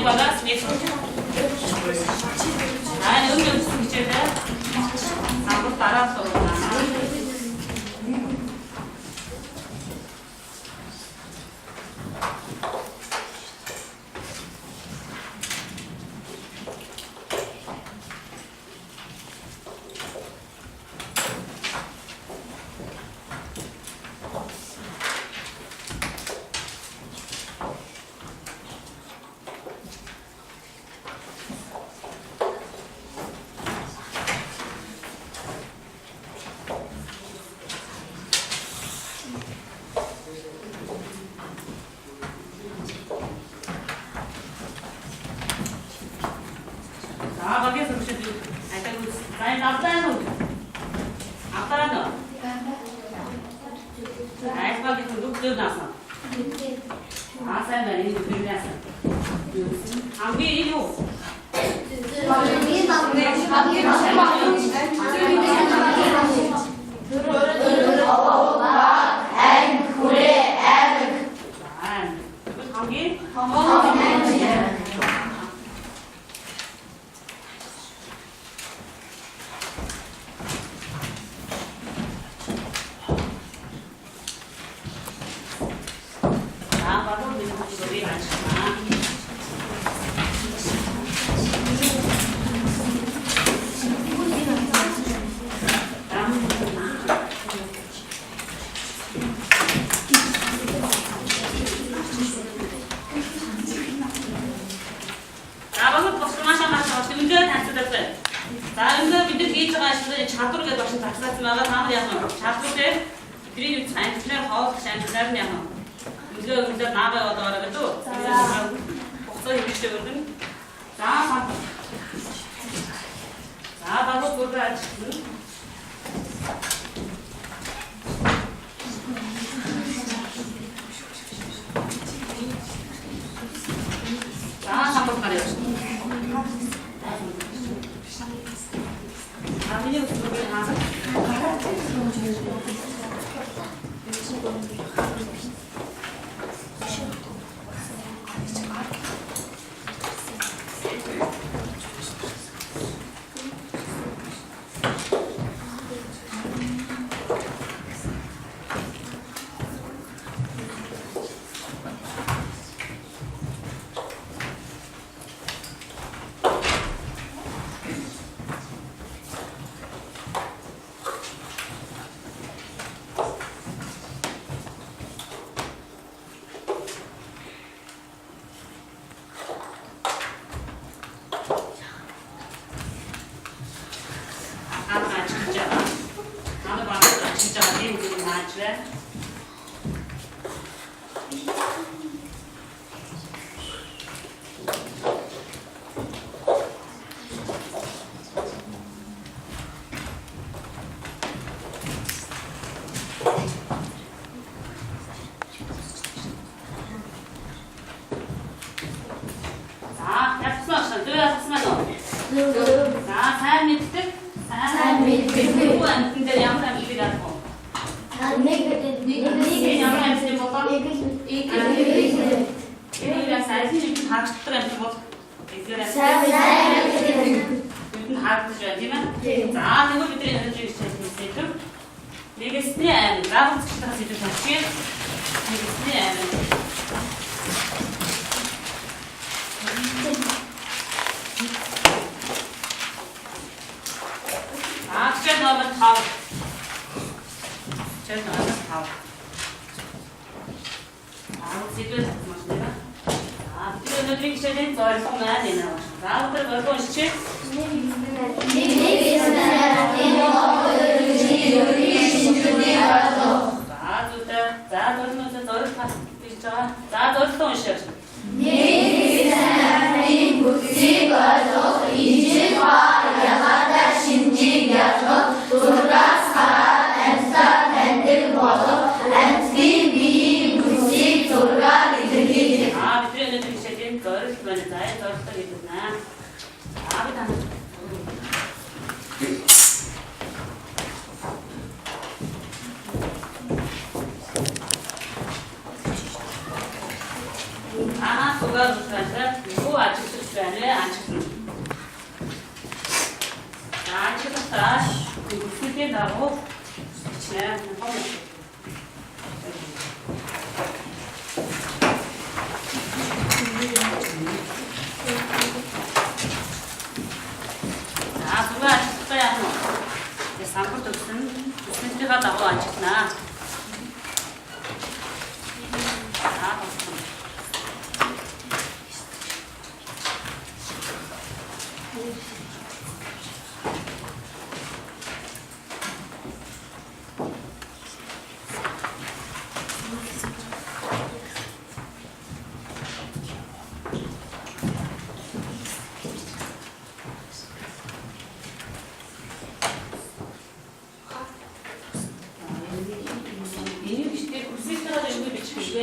해봐가 스매스. 아, 여기 무슨 기체다? 아무 따라서 나. 수가 붙어서 그리고 아직도 수란을 안 쳤습니다. 자, 치셨다. 그리고 풀게 나고 붙이면 펌을. 자, 수가 안 쳤어야 하노. 이제 상품도 무슨 뜻가 나고 안 쳤나. 자,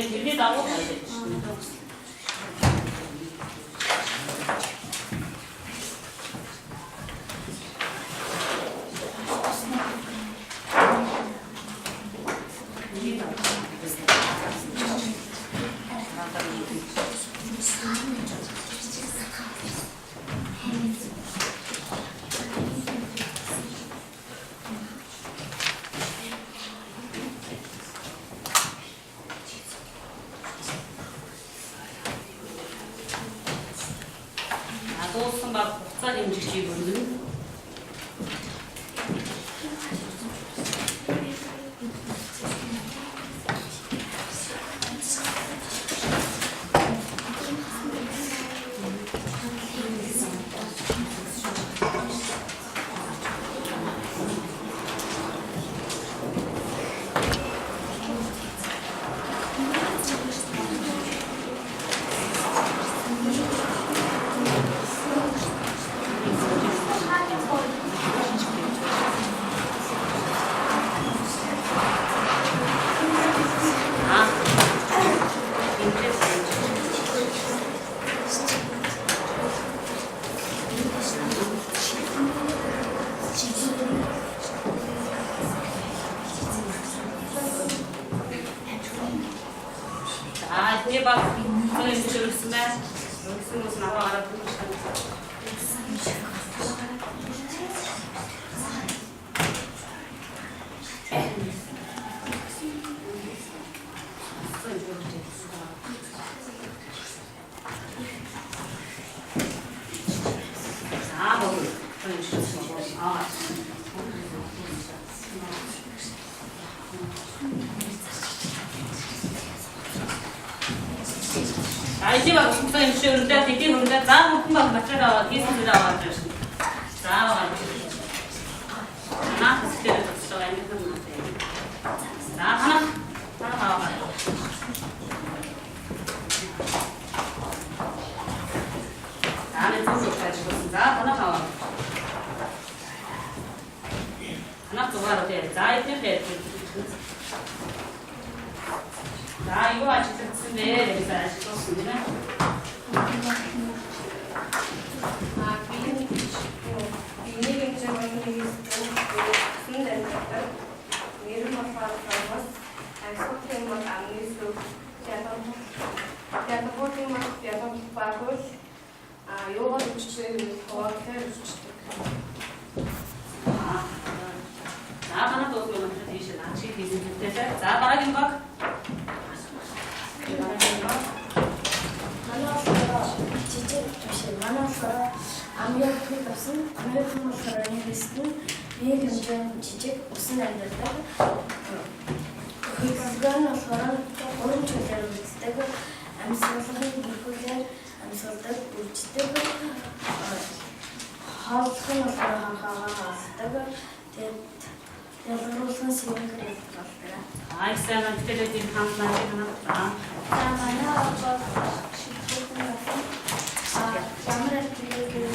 이게 나고 가야 돼. 나도 순간 복사님 주시고는 대박 선생님 저를 쓰면 여기 쓴 것은 아마 알아듣는 시간이 자, 먹을 선생님 주셔서 아, 자, 이제 막 국사님 쉬우는데 되게 그런데 나 금방 맞춰라 계속이라 와주시. 자, 하나 스테를 줬어. 자, 하나 나와봐요. 다음에 등록까지 죽었습니다. 하나 나와. 하나 또 가로 돼. 자, 이렇게 자, 이거 아직 듣는데 여기서 아직 썼습니다. 자, 하나 더 오면 되시 나치 비슷해서 자, 말하긴 봐. Amerikan Karayelisi'nin bir güncel çiçek usun ellerinde hırsızlarla sonra onun çocuklarımızda emsalların burkular emsallar burçta halkın sonra havalarda yazılırsan sevin kırıklar. Ay, sen ben televizyon kanallarına bak. Zamana bak şirketin yapın. Zamana televizyon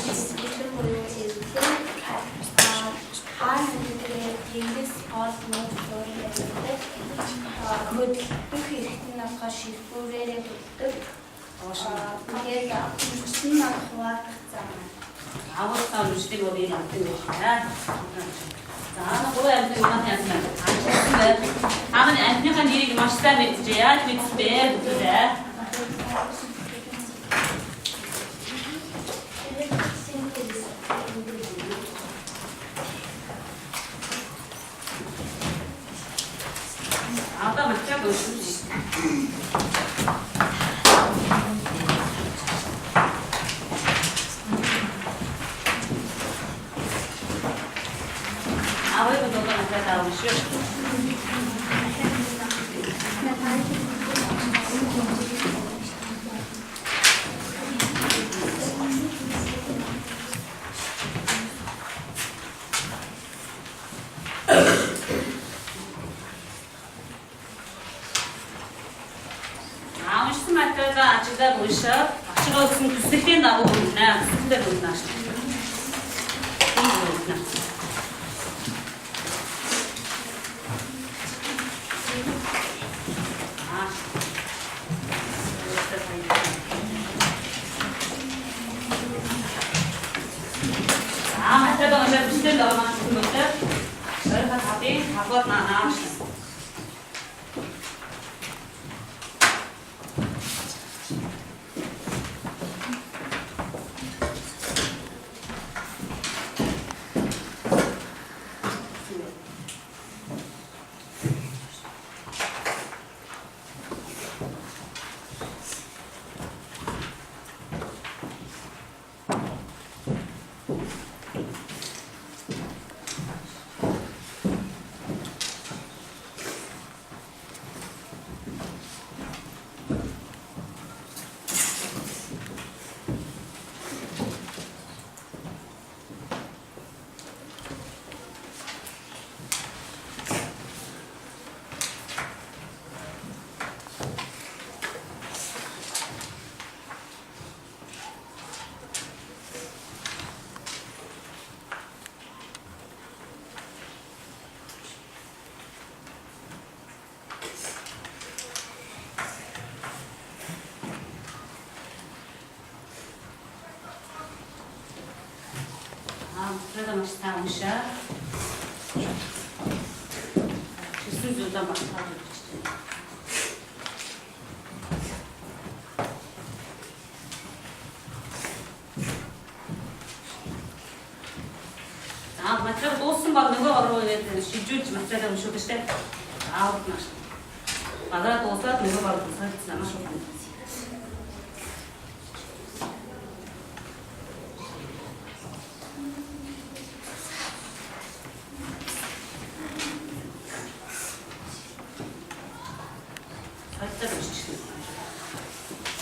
Tingis Osmos Florida хөдөлгөх эрхтний авах шилбүүрээрээ хөдөлдөг. Тэгээд үсний авах замаа. 아버지가 루시디 머리 만든 것이야. 자, 뭐야 무슨 이만 해야지. 다음은 안녕한 일이 맛있다 맺지야. 맺지대 그래. 아빠 맞자 보시지. 아버지도 너가 맞자 오시오. 스마트가 아직도 보셔. 아직도 무슨 그스킨 나오고 있나? 그스킨대로 있나? 맞다가 어제 무슨 나오나 싶은 것들 여기가 답이 답을 나눠. 그러다 맛있다 오셔. 주스주다 맛있다. 아 맞죠? 도스 받는 거 어려워요. 시주지 맞잖아. 오셔 그때. 아 맛있다. 맞아 도스 받는 거 바로 도스 하지 않아 쇼.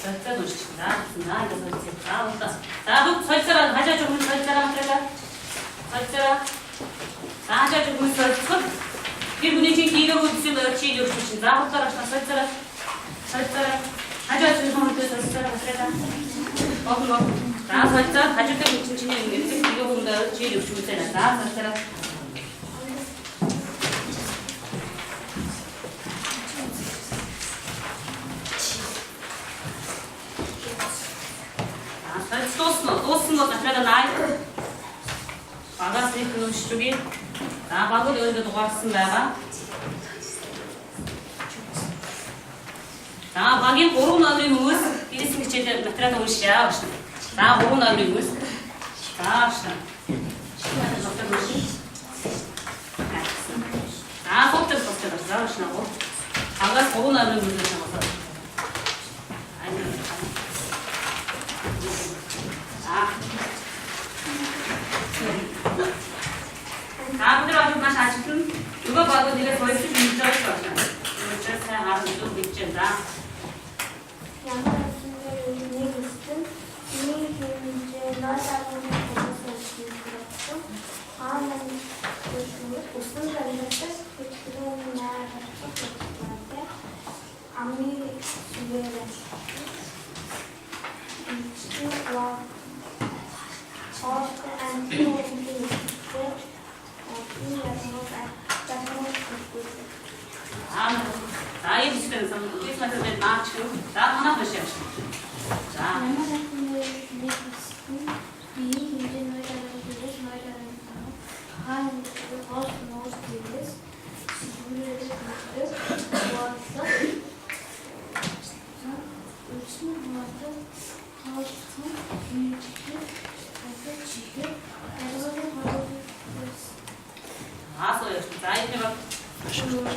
절대로 시킨다. 나 이거 설치했다. 온다. 나도 설치라 가져 주면 설치라 그래가. 설치라. 가져 주면 설치. 기분이 지금 이러고 있으면 치료 주신다. 혼자라 설치라. 설치라. 가져 주면 설치라 그래가. 먹어. 나 설치라. 가질 때 무슨 진행이 있는지 이거 보면 치료 주면 나 설치라. 또쓴거 그래도 나이 막았으니 그놈 시쪽이 나 막을 여기다 놓았습니다. 나 막인 오르나는 무스 이랬으니 제대 그래도 오시야. 나 오르나는 무스 나 시나 나 속들 속들 나 시나고 막아 오르나는 무스 잡아서 아무들 아주 맛 아직은 이거 봐도 네가 거의 좀 인정할 거야. 이거 잘 알아서 좀 믿진다. 양말 순대를 있음 이미 현재 나사고는 보고서 있었고 아는 그 무슨 말인데 그런 날 했었는데 아미 주변에 이치와 안 좋은 나이 비슷한 사람, Асууя. За энэ баг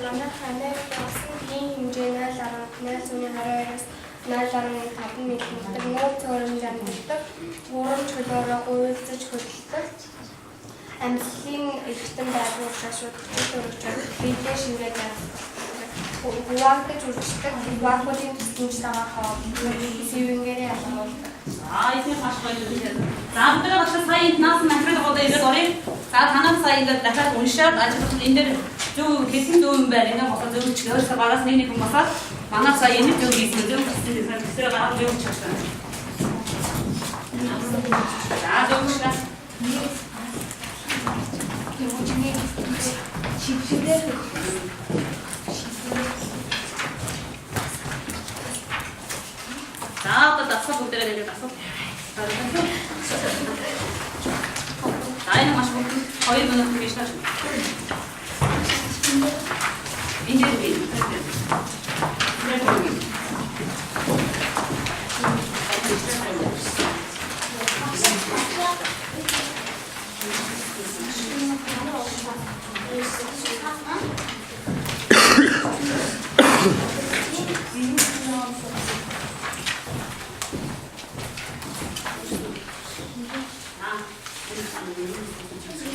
манай ханаа болсон ийм хэмжээний 0.22-аас 0.5 мм нууц өрөмж амьддаг, гурван чөлөөрөө уйлзаж хөдөлдөг. Амьдлын эргэтэн байгуур шашуудтай өргөжөөр биедээ шингээд хуваагдаж үрждэг, вакуумын тусламж дагаахаа сэвэнгээрээ алгуулдаг. энэ маш гоё юм. За бид нар багш сая нас материал годоо ирээд оръё. За танаа сая ингээд дахиад уншаад ажиллах энэ дээр зөв хэсэг зөв юм байна. Ингээ босоо зөв чигээр багаас нэг хүн босоод манай сая энэ зөв хийсэн зөв гэсэн хэсэг гараад зөв чигсэн. За зөв шээ. За одоо дасгал бүгдээрээ нэг дасгал. Энэ маш бүгд 2 минут гэж байна. Энэ дээр би.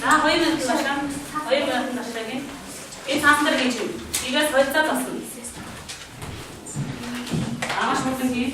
За 2 минут башаа. 2 минут башаагийн. Энэ таасдар гэж юм. Игээс хойцоо тасна. Маш мөрдөн хий.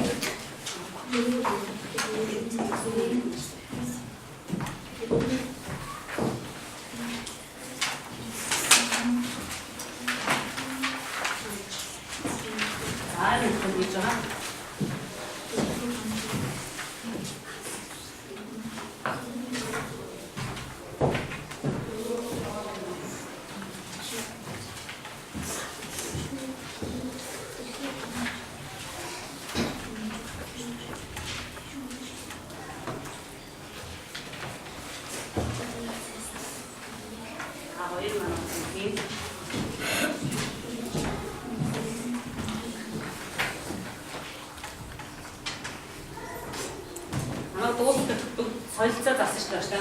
Солилцоо засаж тааштай.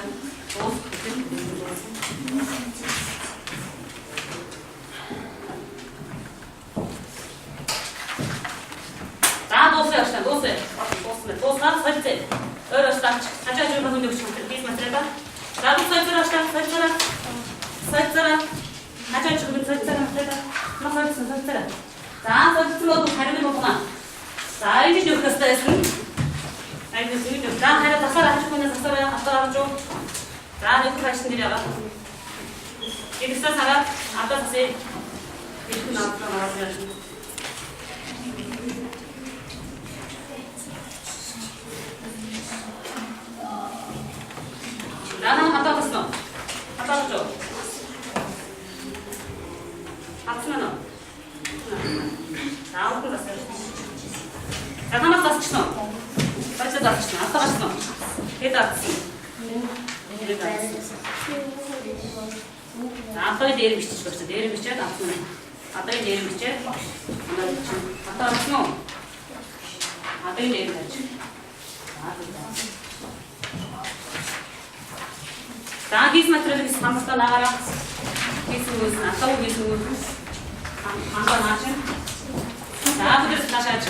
За дуусах тааштай. Дуусах солилцоо. Өөрөөс таач. Хажаа жоо бүгд өгч хамтрах хийх материал. За солилцоо тааштай. Солилцоо. Хажаа жоо бүгд солилцоо материал. Солилцоо. За солилцоо харин болгоо. За энэ юу хэвчээ байсан? Айдын зүйл. За хараа тасараа хачмаа тасараа атаарч уу. За нэг хайшин дээр яваа. Ингэсэн сараа одоо тасээ. Их наавтаа мараад яаш. Дана хатаасан. Хатаарч уу. Хатснаа. Заавал тасаа. Танаас тасчихсан. Бачаа тасчихсан. Атаарсан. Хэд атсан. Одоо дээр бичиж байна. Дээр бичээд авсан. Одоо дээр бичээд атаарсан уу? Одоо дээр байж. За гис материалыг хамтдаа наараа. Гисүүс атаа гисүүс. Хамтдаа наач. За бүгд таашаач.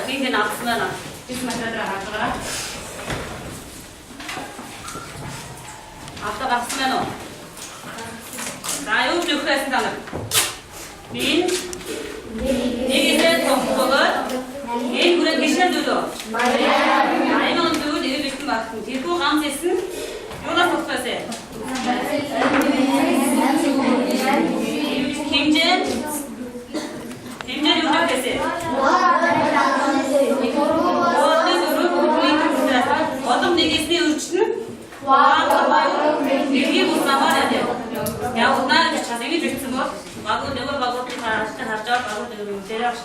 Ini nafsunya, ini macam apa harga? Apa nafsunya no? Saya udah kasih tahu. Bin, ini kita tunggu. Ini bukan kisah dulu. Saya mau dulu jadi bikin waktu. Itu kamu sesin, yola fokus ya. Kimce yola kasih. Adam dengesini ölçtün. Bilgi uzman var ya. Ya bunlar çazını düştüm o. Bago diyor bago harçta harca bago diyor. Terap.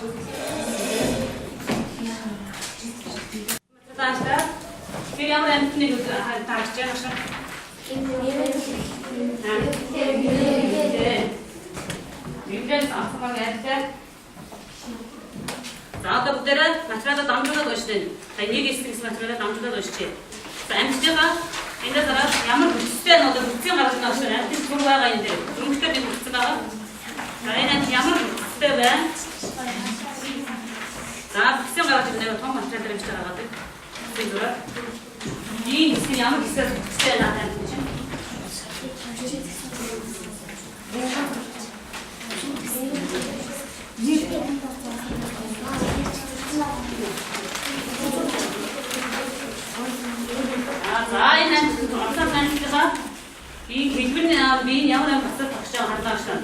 Mesela bir yağmur emtini götür. Tartışacağım aşağı. Bilgiler aklıma geldi. Daha da bu dere metrede damcıda doştun. Hayır geçtiğimiz metrede damcıda doştu. Sen işte bak, ende zarar yağmur üstten oldu, üstten karşına aşağı. Biz kurbağa kayındı. Rumuşta bir üstten var. Aynen yağmur üstte be. Daha üstten karşına ne var? Tam metrede bir şey aradık. Bir durak. İyi üstten yağmur üstten zaten için. Aynen, akşam ben çıkıyorum. Hiçbirinin abi beyin yavrum kısa takacağım arkadaşlar.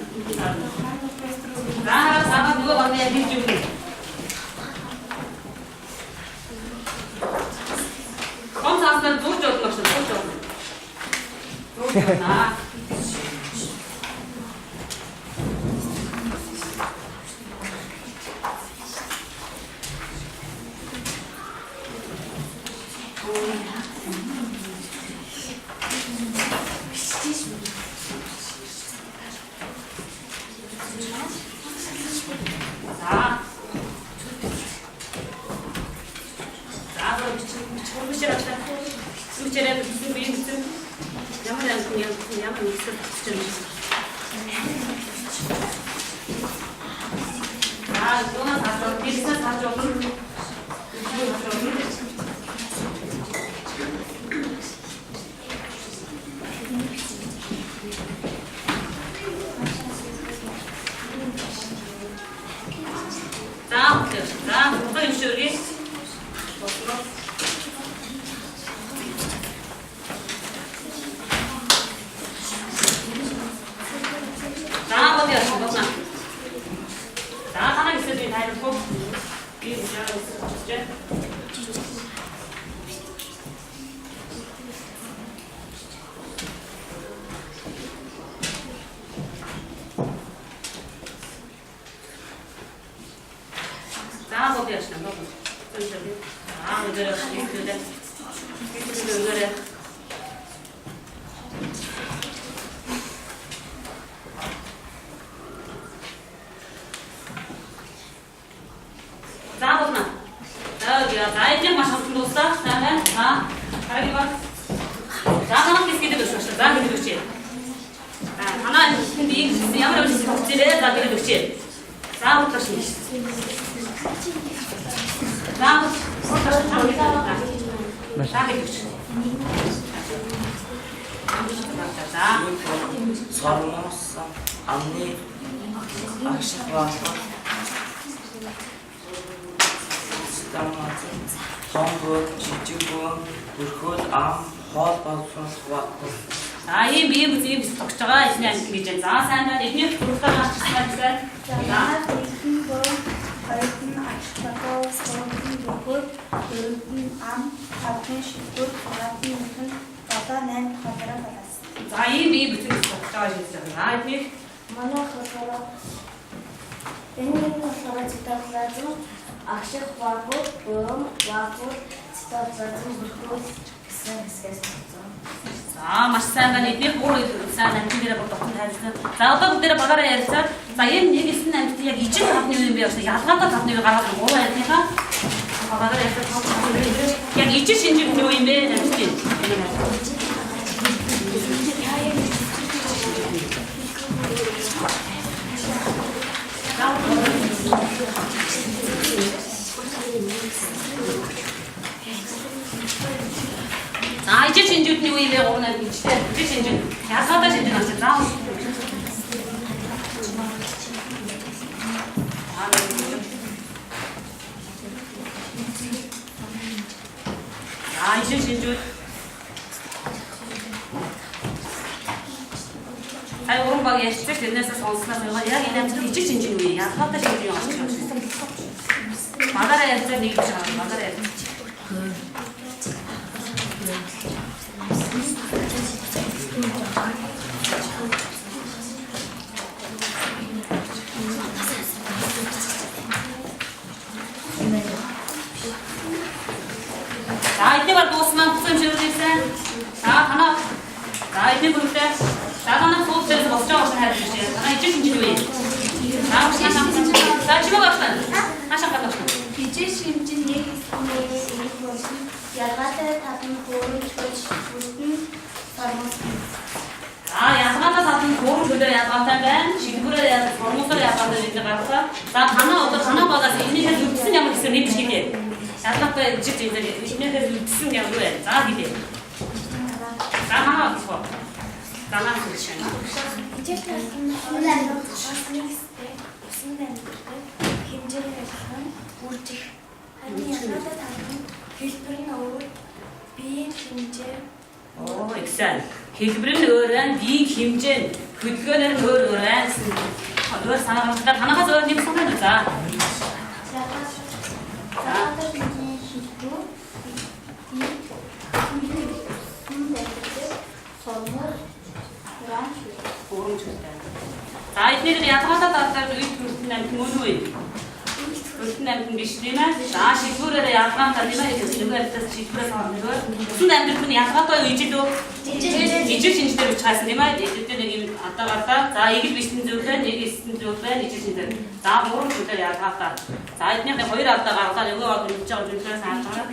Daha sabah dua bakmaya gidiyorum. Kom sansları dur çok başladı, çok. Dur. Ha. Sormazsam anne aşık var. İstemezdim. Songun, çiçeğim, burkut, am, hal balsız vakti. Hayır, bir takıştığa ismen gideceğiz. Senden ekmek kuruttan açısına güzel. Eğitim bu, öğretim açıklığı, sorumluluğun burkut, öğretim am, altın şükür, öğretim bütün baba nem habere kadar. Hayır, bir bütün takıştığa gideceğiz. Hayır. Bana habere. Энэ болохоор цитоплазм агших вакуум, бурам вакуум, цитоплазм бүрхүүл гэсэн хэсгээс тогтсон. За маш сайн байна. Эдгээр бүр сайн амтнэрээ бүр дотор хайрлсан. За одоо бүгдээрээ багаараа ярьцаад за энэ нэг эсн амт яг ижил тавны юм бэ гэсэн ялгаатай тавны гараад гоо ярьныхаа багаараа ярьцаад яг ижил шинжих нь юу юм бэ амтын. За ижил шинжүүд нь юу юм бэ гоо бичтэй ижил шинжүүд ялгаатай шинжүүд авчих. За ижил шинжүүд ай уран баг ярьчих тэрнээсээ сонсноо яг энэ амт ижил шинжийн үе ялгаатай шинжийн юм авчих. Багаараа ярьцаа нэг гэж байгаа. Багаараа ярьчих. За эдгээр бол дуусмаа бүхэн ширүүлсэн. За танаа. За эдгээр бүртээ. За танаа сууд дээр босч байгаа шин хайр биш. Танаа ижил шинжийн үе. За чимээ багтана. Хашаа багтана. Ижил шинжийн нэг хэсгийн ялгаатай тавны хөөрөж бүртэн формус. Ялгаатай тавны хөөрөж хөлөө ялгаатай байна. Шигбүрээр формусаар ялгаатай гэдэг гаргасан. За танаа багаас энэхээр үлдсэн ямар хэсэг нэмж хийлээ. Ялгаатай ижил энэхээр үлдсэн ямар вэ? За хийлээ. За танаа багсаа. Танаа хэлсэн. Ижил тавны хөөрөж хэмжээний ажиллагаа үржих. Харин ялгаатай тавны хэлбэрийн өөр биеийн хэмжээ. Оо ихсэн. Хэлбэр нь өөр байна, биеийн хэмжээ нь хөдөлгөөнөр нь өөр байна. Өөр санаагаар танахаас өөр нэг санаа нь за. Ялгаатай хэмжээний хэлбэр За эдгээр ялгаатай талаар үед хүртэн амт мөн үү? Хүртэн амт биш тийм ээ. За шигүүрээр ялгаатай тийм ээ. Шигүүрээс шигүүрээс орногоо. Хүртэн амт нь ялгаатай ижил үү? Ижил шинжтэй гэж хайсан тийм ээ. Эдгээр нэг юм атаагаасаа. За ижил бишний зөвлөө, нэг эссэн зөвлөө, ижил шинжтэй. За гурван зүйлээр ялгаатай. За эднийхээ хоёр алдаа гаргаад нөгөө бол мэдж байгаа зүйлээс хааж байгаа.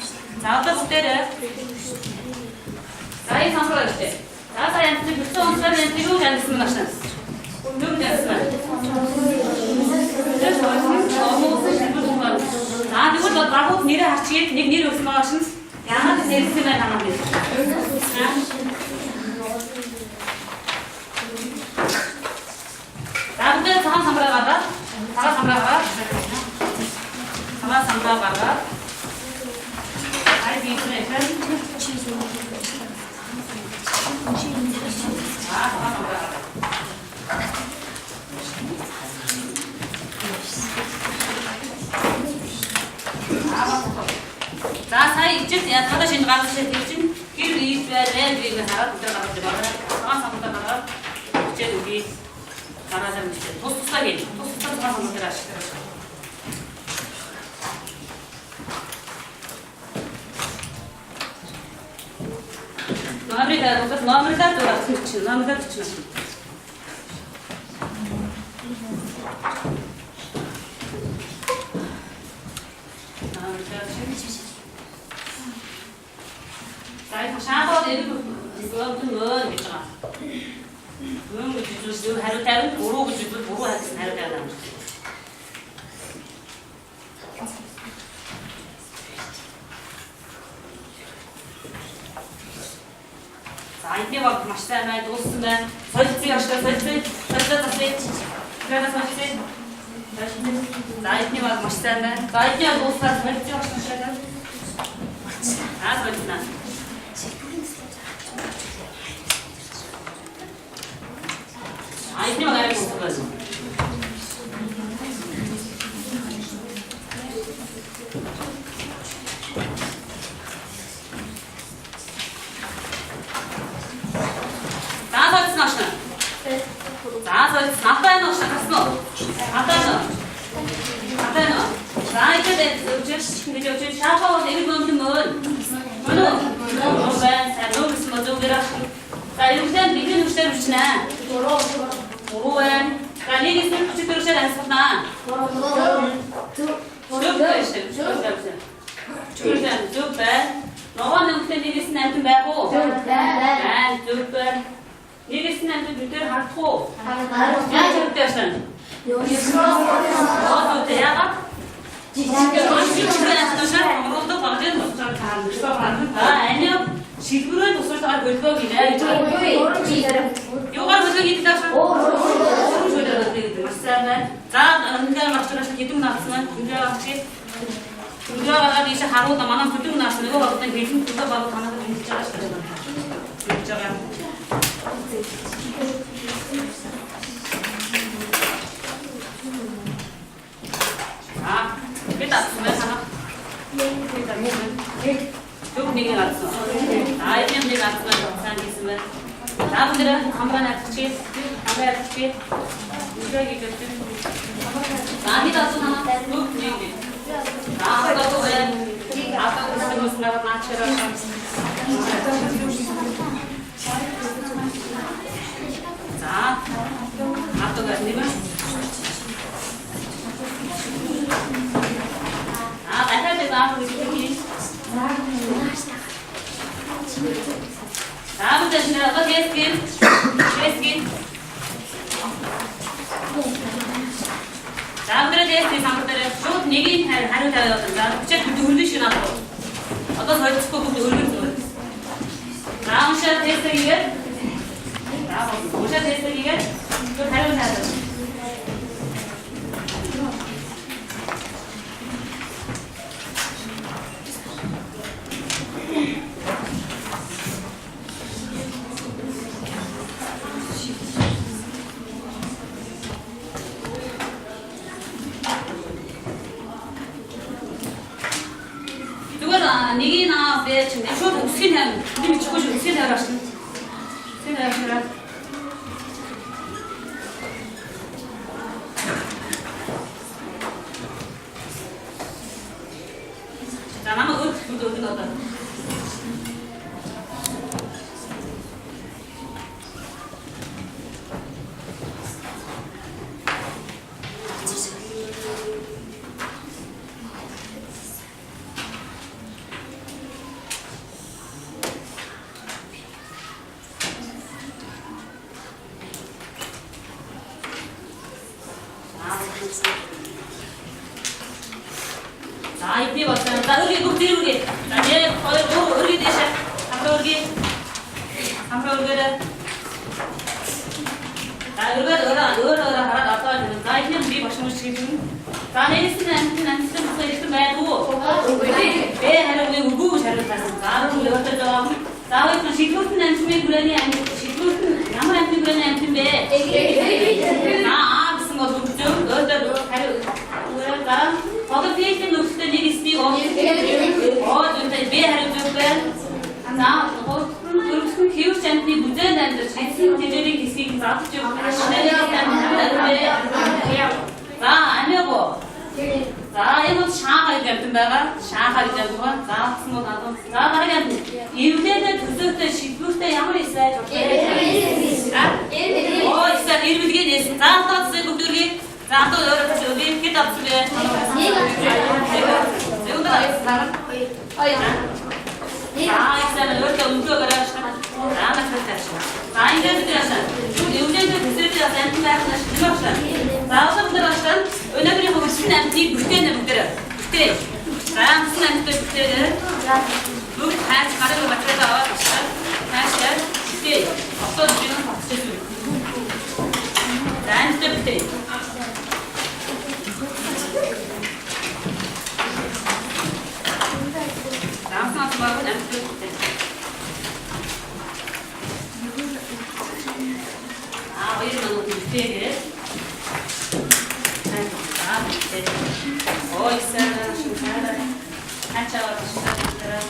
За одоо бүгдээрээ. За энэ хамраа ихтэй. За энэ бүтэн онцлог энэ юу гэсэн юм байна? Нүм дэсмэ. За тэгвэл багууд нэрээ харчихъя. Нэг нэр өгсөн байгаа шин. Яагаад нэрсэн байна хамаа бэ? За бүгд цагаан самбараа гаргаад. Ай бийсэн эфэн. За сая ижил ядгада шинж гаргаж ирсэн чинь гэр ийд байлаа гэж хараад өдөр гаргаж байгаа. Цагаан самбараа гаргаад хичээл үгүй гараад ирсэн. Тусдаа гэж. Тусдаа цагаан самбараа ашиглаж. Номердаа дурах чинь номердаа чинь. За шаабад ирэх зөвхөн гэж байгаа. Мөн гэж зүйл хариу тавина, буруу гэж зүйл буруу хайсан хариу тавина. За эдний баг маш сайн байна, дууссан байна. Солилцыг ашиглаж засыг. Тэгээс солилцыг. За эдний баг маш сайн байна. За эдний баг дууссан солилцыг ашиглаж. Солилцнаа. Эдний баг арай дууссан байна. За солилцсон. За солилцсон. Надад энэ ушаа гарсан уу? Надад 아까는 나이트 데 저 샤워 내리 보면 뭐는 자 너무 뭐더라 자 이렇게 되게 누시다 누시나 오로엔 자 내리스 붙이도록 안 썼나 너와는 그때 내리스 남편 배고 난 두번 내리스 남편 둘들 하고 야 저때 하선 너도 대야가 아니요 시부를 도서를 다 걸거기네 요가 도서기 있다 자 너는 막처럼 기둥 났으면 군자같이 군자가 이제 하루 남아나 기둥 났으면 이거 어떤 기둥 뜯어 봐도 하나도 진짜 진짜가 아, 일단 보면 하나. 조금 되게 났어. 아, 이제 내가 났으면 정상 있으면. 나분들은 간만에 같이, 간만에 같이. 우리가 많이 다서 하나. 쭉 얘기. 아까도 왜? 아까도 무슨 무슨 나가 맞춰라. 자, 아까가 아니면. 아, 말할 때도 아무 의식이. 다음부터 지나가서 데스킨. 다음부터 데스킨 상부터는 쭉 얘기 하는 자였던가. 진짜 그때 울리시나 봐. 어떤 걸 듣고 그때 울리는 다음 시간 데스킨을. 다음 오셔 데스킨을. 또 다른 자였던. 니기나 배 근데 저도 웃으면 우리 죽고 싶어 웃으면 하시는 생각하시라 자 나만 어디 넣었다 자, 이때 봤어요. 나 여기 녹지 여기. 나 얘 거의 여기 대셔. 한번 여기를. 나 여기 하나 놨다 왔는데 나 그냥 우리 박수를 치고. 나 내리스는 난 진짜 무슨 이렇게 매도. 배 하려고 내가 우고 잘을 탔어. 나를 여기다 줘. 나 이거 시끄럽는 팀에 그러니 아니 시끄럽는 양만 팀 그러니 안 팀에. 나 무슨 거 좀 너도 하려. 나 어떤 페이스 녹스 때 내리스니 좀 배 하려 좀 나 그렇게 기울지 않니 문제는 자신 제대로 기스기 잡죠. 나 아니고. 자 이거 샤가리 같은 데가 샤가리 같은 거. 나 무슨 거 나도. 나 말하면 일대는 두세 시부 때 양을 있어야 좋게. 있어 일부게 됐어. 나 또 쓰고 둘이. 자 또 여러 가지 어디 기타 쓰게. 지금도 다 있어. 자, 이제는 이렇게 움직여가라. 자, 그렇게 하시고. 자, 이제 들어가서. 요즘도 비슷해서 센터에서 들어가서. 자, 어서 들어가서. 은하들이 보고 싶은 남편이 무대는 무대를. 무대. 자, 무슨 남편도 무대를. 무 다시 가는 거 맞춰서. 다시. 무대. 없어지는 박수주. 자, 무대 무대. 아, 이러면 우리 무대를 있어요. 신사를 한자와 신사들은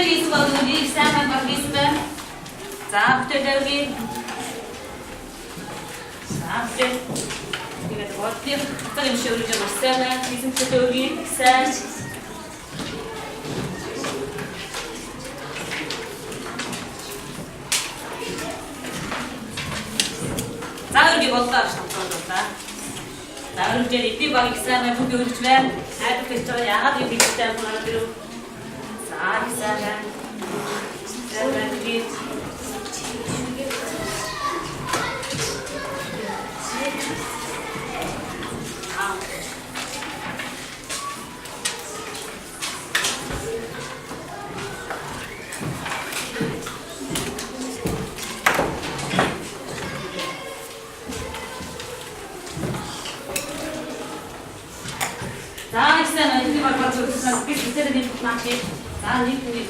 bütüne giysin bakalım. Bir sen bak giysin ben. Sağ bütüne giy. Sağ bütüne. Bir de bak diye. Tabii bir şey olacak. Sen bizim bütüne giy. Sen. Sağ örgü bollar işte burada. Sağ örgü bir bak sen bu görüntüler. Her bir festival ya bir birlikte bunları bir sağ güzel. Sen bir daha istemem. Bir bak bakıyorsun. Bir sürü de bir nakit. Daha ne kadar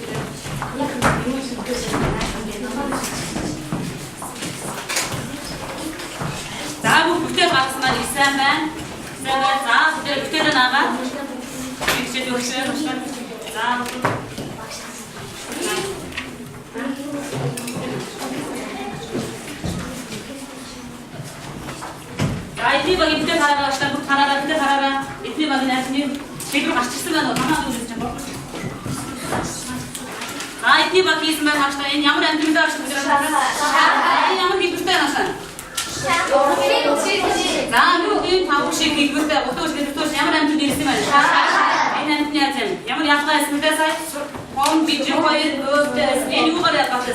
daha bu bütçe baksana istem ben. Sen daha bütçeden ama. Bütçe döküyor. Daha Ayrıca bak bir de para başlar bu para bir de para etli bakın etli bir başçısı ben o tamam mı diyeceğim bak. Ayrıca bak ismi ben başlayın yağmur endimde açtım biraz. Yağmur bir bütçe nasıl? Tamam bugün tavuk şey bir bütçe otoş bir bütçe yağmur endimde ismi ben. Aynen ne yapayım? Yağmur yapma ismi de say. Kom bici koyun öte yeni bu kadar yapmasın.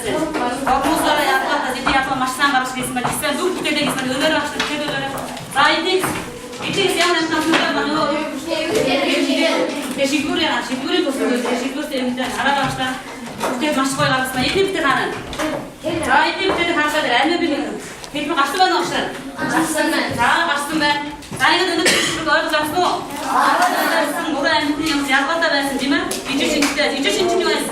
Hormozlara yapmasın. Dedi yapma maçtan barış ismi ben. İster dur bütçede ismi öyle açtım öyle. Raidix, itu yang nanti kita mana? Teşekkür ya, teşekkür ediyoruz. Teşekkür ederim. Ara başta. Kita masuk ke dalam sana. Ini kita kanan. Raidix kita harus ada. Anda bilang. Kita kasih mana option? Kasih ben. Daha kasih ben. Saya kan dulu keluar kasih no. Sen burada yang siapa tahu ben sendiri mah? Itu cinta jualan.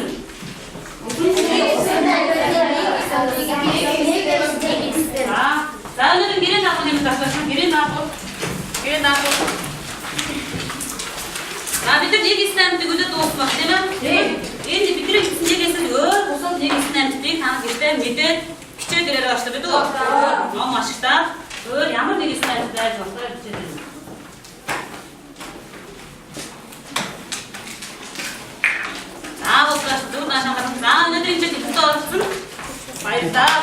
Daha önce gelin apa nih arkadaşlar? Gelin apa? Gelin apa? Nah, itu dia kisah itu juga tuh maksudnya, ini pikir kisahnya kisah juga, dia kisah nanti kan kita midde küçük bir araçta bir dur. Ama maçta, yağmur dia kisah nanti daha çok da küçük. Nah, bu kelas dur, nah sama, nah nanti jadi tuh, baik dah,